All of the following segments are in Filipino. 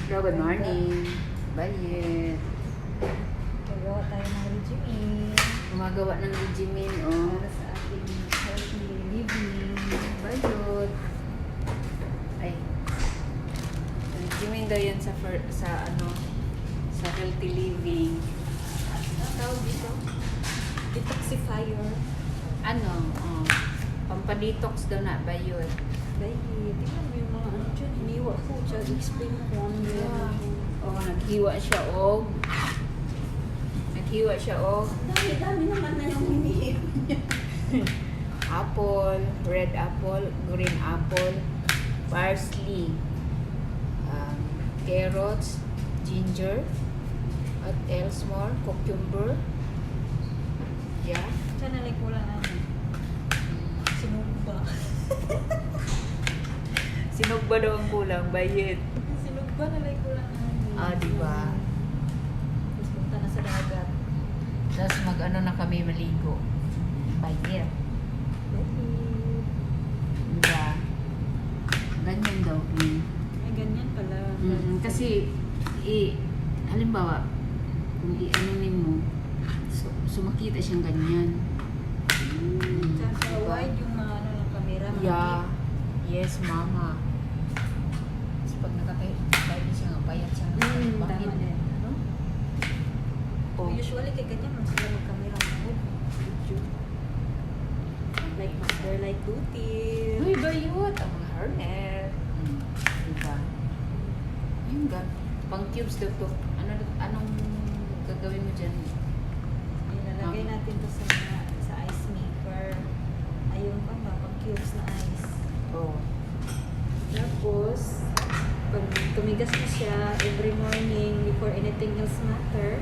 Hello, good morning. Bayit. Gagawa tayo ng regimen Gumagawa ng regimen, oh. para sa ating healthy living. Bayot. Ay. Regimen daw yan sa sa healthy living. Ano tawag dito? Detoxifier. Ano? Oh. Pampadetox daw na, bayot. Dahil, tingnan mo yung mga ano dyan. Iniwa ko. Tsaka explain ko kung ano yan. Oh, naghiwa siya og Dami naman na yung hinihiwa niya. apple, red apple, green apple, parsley, carrots, ginger, what else more? Cucumber. Yeah. Diyan nalay ko lang ano. Sinugba. Sinugba daw ang kulang, bayit. Sinugba nalay ko lang ano. Diba? Tapos punta na sa dagat. Tapos mag-ano na kami maligo. Bayit. Diba? Ganyan daw. Ay, ganyan pala. Kasi, halimbawa, kung i-ano mo, sumakita siyang ganyan. Tsaka wide yung mga ano ng camera. Yeah. Yes, mama. Kasi pag nakatayo siya nga, payat siya. Tama din. Ano? Oh. Usually kay ganyan man sila mag-camera mo. Like Master Light Duty. Uy, bayot! Ang mga hairnet. Diba? Yung pang cubes daw to. Anong gagawin mo dyan? Ilalagay natin to sa ice maker. Ayun pa ba, pang cubes na ice. Oh. Tapos, pag tumigas na siya, every morning, before anything else matter,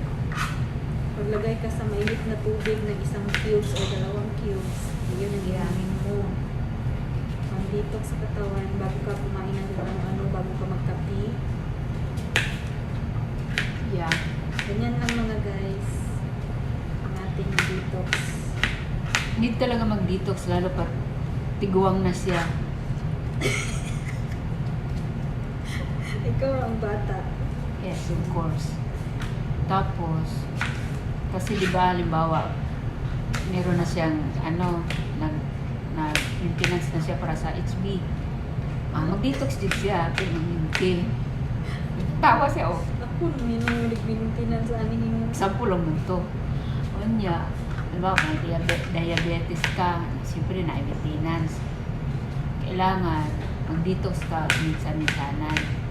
paglagay ka sa mainit na tubig ng isang cubes o 2 cubes, yun ang ilamin mo. Detox sa katawan, bago ka kumain ng ano, bago ka magkape. Yeah. Ganyan lang mga guys, ang ating detox. Need talaga mag-detox, lalo pa tiguang na siya. Ikaw ang bata. Yes, of course. Tapos, kasi di ba, halimbawa, meron na siyang, maintenance na siya para sa HB. Mag-detox din siya, pinamimiti. Tawa siya, oh. Ako, minulig minutinan sa aning Example lang mo ito. O niya, halimbawa, kung diabetes ka, siyempre na maintenance. Kailangan, mag-detox ka minsan-minsanan.